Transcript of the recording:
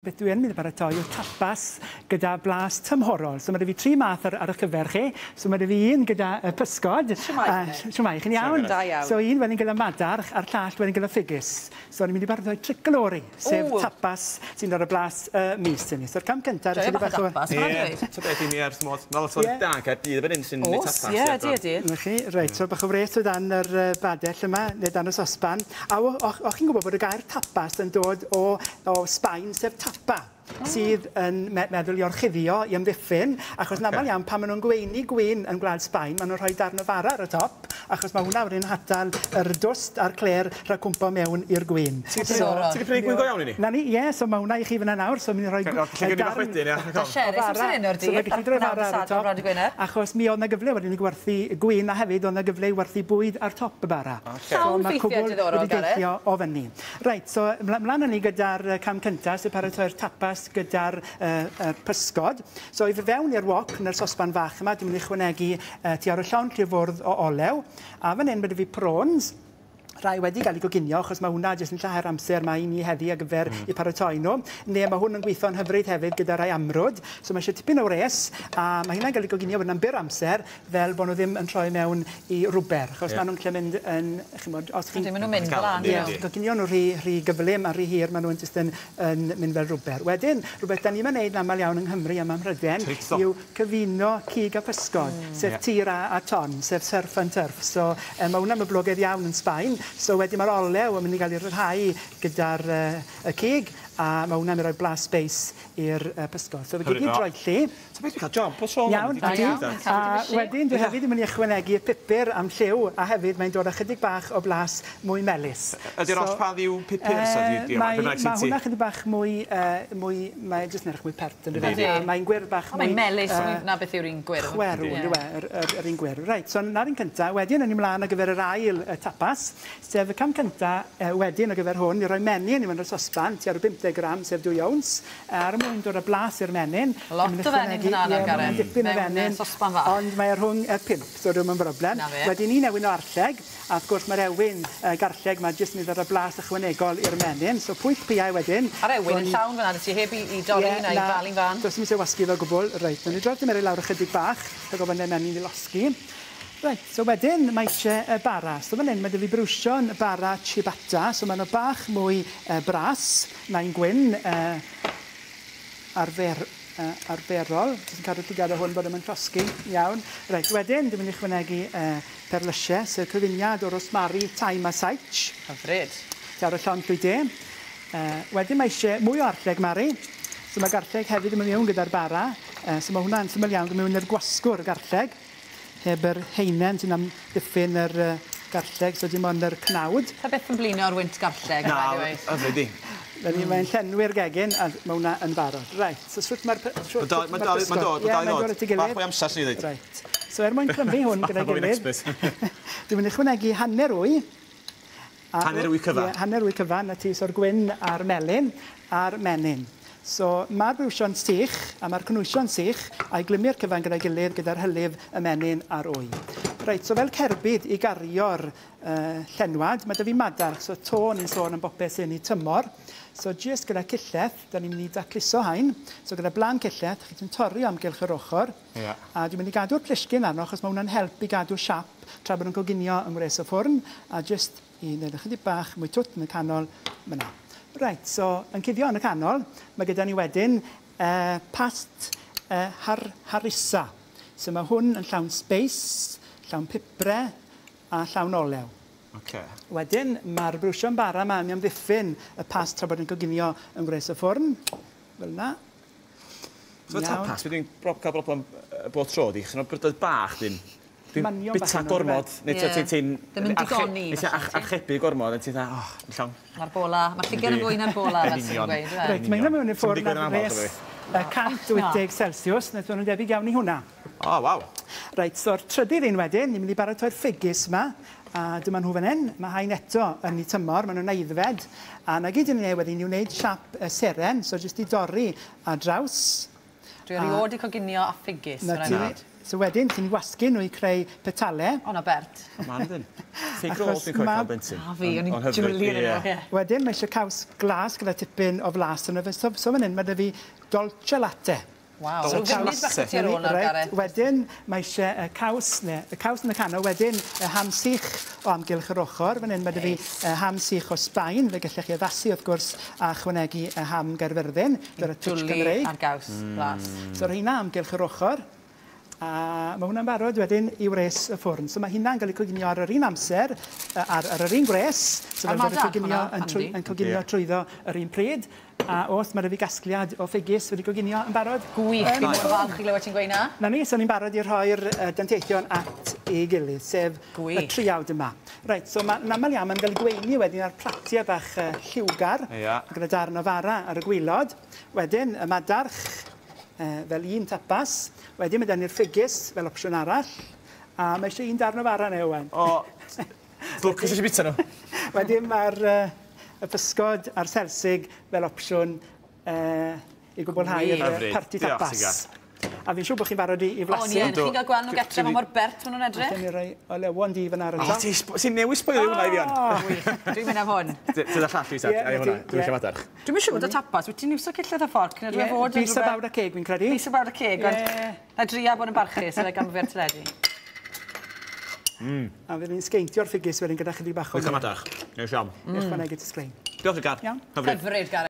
Beth dwi'n mynd i baratoi yw tapas gyda blas tymhorol. So mae 'da fi 3 math ar y cyfer chi. So mae 'da fi un gyda pysgod. Siwmai, chi'n iawn? Da iawn. So un wedyn gyda madarch a'r llall wedyn gyda ffigys. So ni'n mynd i baratoi tricolori, sef tapas sy'n ar y blas mis i ni. So'r cam cyntaf... Joio bach o tapas, mae'n dweud. So beth i ni ar smod? Fel o'r dag a dydd fan hyn sy'n mynd i tapas. Os, ie, di. Reit, so bach o fres o dan yr badell yma, neu dan y sosban. A o'ch chi'n gwybod bod y gair tapas yn dod o Sbaen, sef tapa, sydd yn meddwl i orchuddio, i amddiffyn, achos namal iawn pan maen nhw'n gweini gwyn yn Gwlad Sbaen, maen nhw'n rhoi darn o fara ar y top, achos mae hwnna wedi'n hadal yr dwst a'r cler rhag cwmpo mewn i'r gwyn. Ti'n gallu prynu gwyn go iawn i ni? Na ni, ie, so mae hwnna i chi fyna nawr, so mi'n rhoi Da Sherry, sy'n sy'n un o'r di, achos mi oedd na gyfle wedyn i gwerthu gwyn a hefyd oedd na gyfle i werthu bwyd ar top y bara. Llawn ffeithiau diddorol, Gareth. O fyny. Reit, so mlaen ni gyda'r cam cyntaf, sy'n paratoi'r tapas gyda'r pysgod. So i fewn i'r wok yn yr sosban fach yma, dwi'n mynd i chwanegu tu ar y llawn llifwrdd o olew. A fan hyn, bydd fi prawns. Rai wedi cael ei goginio, achos mae hwnna jyst yn llawer amser mae i ni heddi ar gyfer i paratoi nhw. Neu mae hwn yn gweithio'n hyfryd hefyd gyda rai amrwd. So mae eisiau tipyn o res, a mae hynna'n cael ei goginio fyna'n byr amser, fel bod nhw ddim yn troi mewn i rwber. Achos mae nhw'n lle mynd yn, chymod, os chi'n... Maen nhw'n mynd fel an. Ie, goginio nhw rhy gyflym a rhy hir, mae nhw'n jyst yn mynd fel rwber. Wedyn, rhywbeth da ni'n neud yn aml iawn yng Nghymru am Mhryden, yw cyfuno cig a pysgod, sef tir a ton, sef surf and turf. So mae hwnna'n boblogaidd iawn yn Sbaen. So wedyn mae'r olew yn mynd i gael ei ryddhau gyda'r cig, a mae hwnna'n mynd i roi blas beis i'r pysgod. So fe gyd i droelli. So beth dwi'n cael job o sôn? Iawn, a wedyn dwi hefyd yn mynd i ychwanegu y pupur am lliw, a hefyd mae'n dod â chydig bach o blas mwy melys. Ydy'r ospadd i'w pupur? Mae hwnna chydig bach mwy... Mae'n jyst nerch mwy pert yn rhywbeth. Mae'n gwyrdd bach mwy... Mae'n melys, na beth yw'r un gwyrdd. Chwerw, yr un gwyrdd. Reit, so na'r un cyntaf, wedyn yn ymlaen ar gyfer yr ail tapas, sef y cam cyntaf wedyn ar gyfer hwn, i roi menyn i mewn o'r sosban, ti ar 50 gram, sef 2 owns. Ar y mwyn dod â blas i'r menyn. Lot o fenyn hynna, Gareth. Dipyn o fenyn, ond mae rhwng 5, so ddim yn broblem. Wedyn ni newyn o arlleg, a wrth gwrs mae'r ewyn garlleg mae jyst yn mynd ar y blas ychwanegol i'r menyn. So pwyll piau wedyn. A'r ewyn yn llawn fyna, ti heb i dorri na i falu'n fan. Does ddim eisiau wasgu fel gwbl. Reit, dwi'n droed i lawr ychydig bach, rhaid gofyn y menyn i losgi. Reit, so wedyn mae eisiau y bara. So fan hyn, mae 'da fi brwsio'n bara ciabatta, so mae'n bach mwy bras, na'n gwyn arferol. Dwi'n cadw llygad o hwn bod yma'n llosgi. Iawn. Reit, wedyn, dwi'n mynd i chwanegu perlysiau, sef cyfuniad o rosmari, thyme a saich. Hyfryd. Ar y llond llwy de. Wedyn mae eisiau mwy o arlleg mari. So mae garlleg hefyd yn mynd mewn gyda'r bara. So mae hwnna'n syml iawn yn mewn i'r gwasgwr garlleg. Heb yr heinen sy'n amddiffyn yr garlleg, so dim ond yr cnawd. Ta beth yn blino ar wynt garlleg? Na, yfyd di. Mae'n llenwi'r gegin, a mae hwnna yn barod. Reit, so sŵt mae'r pysgod... Mae'n dod, bach mwy amser sy'n ei ddweud. Reit, so mwyn clymu hwn gyda'i gilydd, dwi'n mynd i chwanegu hanner wy. Hanner wy cyfan? Hanner wy cyfan, a ti so'r gwyn a'r melyn a'r menyn. So mae'r brwsio'n sych a mae'r cnwysio'n sych a'i glymu'r cyfan gyda'i gilydd gyda'r hylif y menyn a'r wy. Reit, so fel cerbyd i gario'r llenwad, mae 'da fi madarch, so to ni'n sôn am bopeth sy'n ei tymor. So jyst gyda cilleth, da ni'n mynd i dacluso hain. So gyda blan cilleth, chi'n torri amgylch yr ochr. A dwi'n mynd i gadw'r plisgyn arno, achos mae hwnna'n helpu gadw siap tra bod nhw'n coginio yng ngwres y ffwrn. A jyst i wneud ychydig bach mwy twt yn y canol myna. Reit, so yn cuddio yn y canol, mae gyda ni wedyn past harissa. So mae hwn yn llawn sbeis, llawn pibre a llawn olew. Wedyn, mae'r brwsio'n bara yma yn amddiffyn y past tra bod yn coginio yn gwres y ffwrn. Fel yna. So y tapas, dwi'n cael broblem bod tro di, chyn o'r brydoedd bach dyn. Dwi'n bita gormod, neu ti'n... Ddim yn digoni. Archebu gormod, a ti'n dda, llawn... Mae'r bola, mae'r llygar yn fwy na'r bola. Reit, mae'n mewn i'r ffwrn ar res 180 Celsius, neu nhw'n debyg iawn i hwnna. O, waw. Reit, so'r trydydd un wedyn, ni'n mynd i baratoi'r ffigys yma, a dyma nhw fan hyn. Mae hain eto yn ei tymor, maen nhw'n eiddfed. A na gyd yn ei wedyn, ni'n wneud siap seren, so jyst i dorri a draws. Dwi'n rhoi i coginio a ffigys. So wedyn, chi'n wasgu nhw i creu petalau. O, na Bert. Man ydyn. Fig rolls dwi'n coed cael bentyn. O, fi, o'n i'n jwli yn yno. Wedyn, mae eisiau caws glas gyda tipyn o flas yn y fe. So fan hyn, mae dy fi dolce latte. Waw. So, Dwi'n mynd bach ti ar ôl nawr, Gareth. Wedyn, mae eisiau y caws yn y canol. Wedyn, ham sych o amgylch yr ochr. Fan hyn, mae dy fi ham sych o Sbaen. Fe gallech chi addasu, wrth gwrs, a chwanegu ham Gaerfyrddin. Gyda'r twtch Gymreig. Ar gaws, blas. So, rheina amgylch yr ochr. A mae hwnna'n barod wedyn i wres y ffwrn. So mae hynna'n cael ei coginio ar yr un amser, ar yr un gwres. So mae'n coginio trwyddo yr un pryd. A os mae fi gasgliad o ffigys wedi coginio yn barod. Gwych, fi'n falch i glywed ti'n gweud na. Na ni, so ni'n barod i rhoi'r danteithion at ei gilydd, sef y triawd yma. Reit, so mae'n aml iawn, mae'n cael ei gweini wedyn ar platiau bach lliwgar, gyda darn o fara ar y gwylod. Wedyn, y madarch fel un tapas. Wedyn, mae dyn ni'r ffigys fel opsiwn arall. A mae eisiau un darn o fara neu wen. O, ddwc eisiau bita nhw. Wedyn, mae'r y pysgod a'r selsig fel opsiwn i gwblhau'r parti tapas. A fi'n siŵr bod chi'n barod i flasu. O, ni yn. Chi'n cael gweld nhw getre fa mor Bert maen nhw'n edrych? Dwi'n rhoi o lewon di fan ar y top. Ti'n newis sboilio hwnna i fi on. Dwi'n mynd am hwn. Ti'n ddall allu, Isaac? Ai hwnna, dwi'n eisiau madarch. Dwi'n mynd siŵr o tapas, wyt ti'n iwso cilledd y fforc? Bisa bawd a ceg, fi'n credu. Bisa bawd a ceg, ond na dria bod yn barchus, yna gan fyr teledu. A fydd ni'n sgeintio'r ffigys wedyn gyda chydig bach o... Dwi'n cael madarch. Neu siam. Eich fanegu ti sglein. Diolch i Gar. Iawn. Hyfryd, Gareth.